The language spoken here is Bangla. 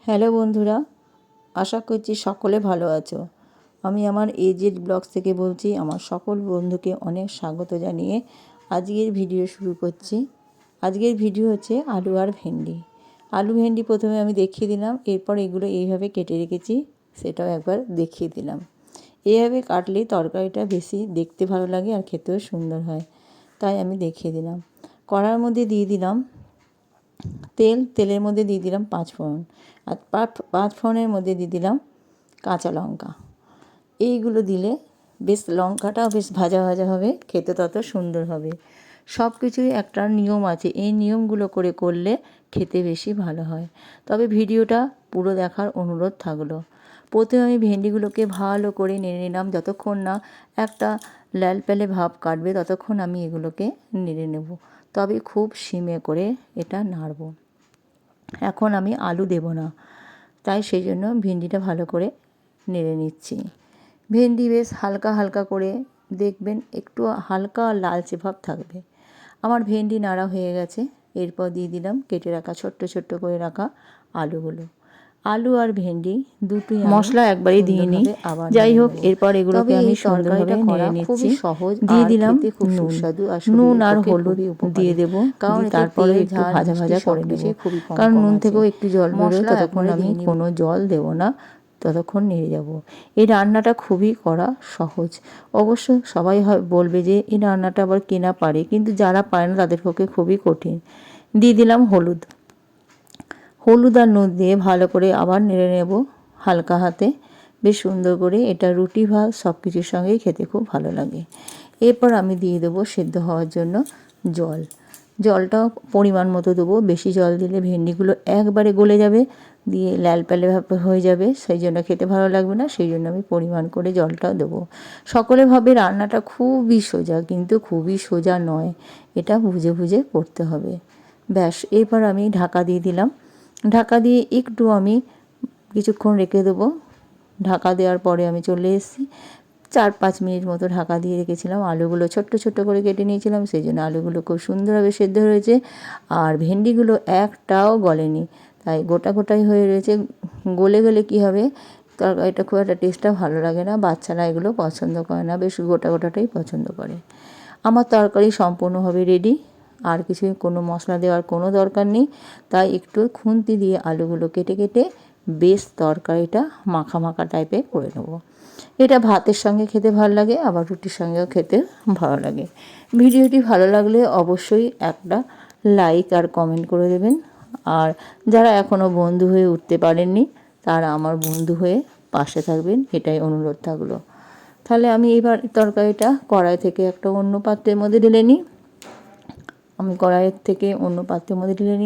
হ্যালো বন্ধুরা, আশা করছি সকলে ভালো আছো। আমি আমার এজেড ব্লগস থেকে বলছি। আমার সকল বন্ধুকে অনেক স্বাগত জানিয়ে আজকের ভিডিও শুরু করছি। আজকের ভিডিও হচ্ছে আলু আর ভেন্ডি। আলু ভেন্ডি প্রথমে আমি দেখিয়ে দিলাম, এরপর এগুলো এইভাবে কেটে রেখেছি সেটাও একবার দেখিয়ে দিলাম। এইভাবে কাটলে তরকারিটা বেশি দেখতে ভালো লাগে আর খেতেও সুন্দর হয়, তাই আমি দেখিয়ে দিলাম। কড়ার মধ্যে দিয়ে দিলাম তেলের মধ্যে দিয়ে দিলাম 5 ফোড়ন, আর 5 ফোড়নের মধ্যে দিয়ে দিলাম কাঁচা লঙ্কা। এইগুলো দিলে বেশ লঙ্কাটাও বেশ ভাজা ভাজা হবে, খেতে তত সুন্দর হবে। সব কিছুই একটা নিয়ম আছে, এই নিয়মগুলো করলে খেতে বেশি ভালো হয়। তবে ভিডিওটা পুরো দেখার অনুরোধ থাকলো। প্রথমে আমি ভেন্ডিগুলোকে ভালো করে নেড়ে নিলাম, যতক্ষণ না একটা ল্যালপ্যালে ভাব কাটবে ততক্ষণ আমি এগুলোকে নেড়ে নেব। তবে খুব সিমে করে এটা নাড়ব। এখন আমি আলু দেব না, তাই সেই জন্য ভেন্ডিটা ভালো করে নেড়ে নিচ্ছি। ভেন্ডি বেশ হালকা হালকা করে দেখবেন, একটু হালকা লালচে ভাব থাকবে। আমার ভেন্ডি নাড়া হয়ে গেছে। এরপর দিয়ে দিলাম কেটে রাখা ছোট্ট ছোট্ট করে রাখা আলুগুলো। আলু আর ভেন্ডি দুটোই মশলা একবারই দিয়ে নিই। যাই হোক, এরপর এগুলোকে আমি সুন্দরভাবে নেড়ে নিচ্ছি। দিয়ে দিলাম নুন আর হলুদ দিয়ে দেবো, কারণ তারপরে একটু ভাজা ভাজা করে নেব। কারণ নুন থেকেও একটু জল বেরোয়, ততক্ষণ আমি কোনো জল দেবো না, ততক্ষণ নেড়ে যাব। এই রান্নাটা খুবই করা সহজ। অবশ্য সবাই বলবে যে এই রান্নাটা আবার কেনা পারে, কিন্তু যারা পারে না তাদের পক্ষে খুবই কঠিন। দিয়ে দিলাম হলুদ আর নুন দিয়ে ভালো করে আবার নেড়ে নেব হালকা হাতে, বেশ সুন্দর করে। এটা রুটি ভাত সব কিছুর সঙ্গেই খেতে খুব ভালো লাগে। এরপর আমি দিয়ে দেবো সেদ্ধ হওয়ার জন্য জলটাও পরিমাণ মতো দেবো। বেশি জল দিলে ভেন্ডিগুলো একবারে গলে যাবে, দিয়ে ল্যালপ্যালে হয়ে যাবে, সেই জন্য খেতে ভালো লাগবে না। সেই জন্য আমি পরিমাণ করে জলটাও দেবো। সকলে ভাবে রান্নাটা খুবই সোজা, কিন্তু খুবই সোজা নয়, এটা বুঝে বুঝে করতে হবে। ব্যাস, এরপর আমি ঢাকা দিয়ে দিলাম। ঢাকা দিয়ে একটু আমি কিছুক্ষণ রেখে দেবো। ঢাকা দেওয়ার পরে আমি চলে এসেছি। 4-5 মিনিট মতো ঢাকা দিয়ে রেখেছিলাম। আলুগুলো ছোট্ট ছোট্ট করে কেটে নিয়েছিলাম, সেই জন্য আলুগুলো খুব সুন্দরভাবে সেদ্ধ হয়েছে। আর ভেন্ডিগুলো একটাও গলেনি, তাই গোটা গোটাই হয়ে রয়েছে। গলে গেলে কী হবে, তরকারিটা খুব একটা টেস্টটা ভালো লাগে না। বাচ্চারা এগুলো পছন্দ করে না, বেশ গোটা গোটাটাই পছন্দ করে। আমার তরকারি সম্পূর্ণভাবে রেডি। আর কিছু কোনো মশলা দেওয়ার কোনো দরকার নেই, তাই একটু খুন্তি দিয়ে আলুগুলো কেটে কেটে বেশ তরকারিটা মাখা মাখা টাইপের করে নেব। এটা ভাতের সঙ্গে খেতে ভালো লাগে, আবার রুটির সঙ্গেও খেতে ভালো লাগে। ভিডিওটি ভালো লাগলে অবশ্যই একটা লাইক আর কমেন্ট করে দেবেন। আর যারা এখনও বন্ধু হয়ে উঠতে পারেননি, তারা আমার বন্ধু হয়ে পাশে থাকবেন, এটাই অনুরোধ থাকলো। তাহলে আমি এবার তরকারিটা কড়াই থেকে একটা অন্য পাত্রের মধ্যে ঢেলে নিই। আমি কড়াইয়ের থেকে অন্য পাত্রের মধ্যে ঢেলে নিই।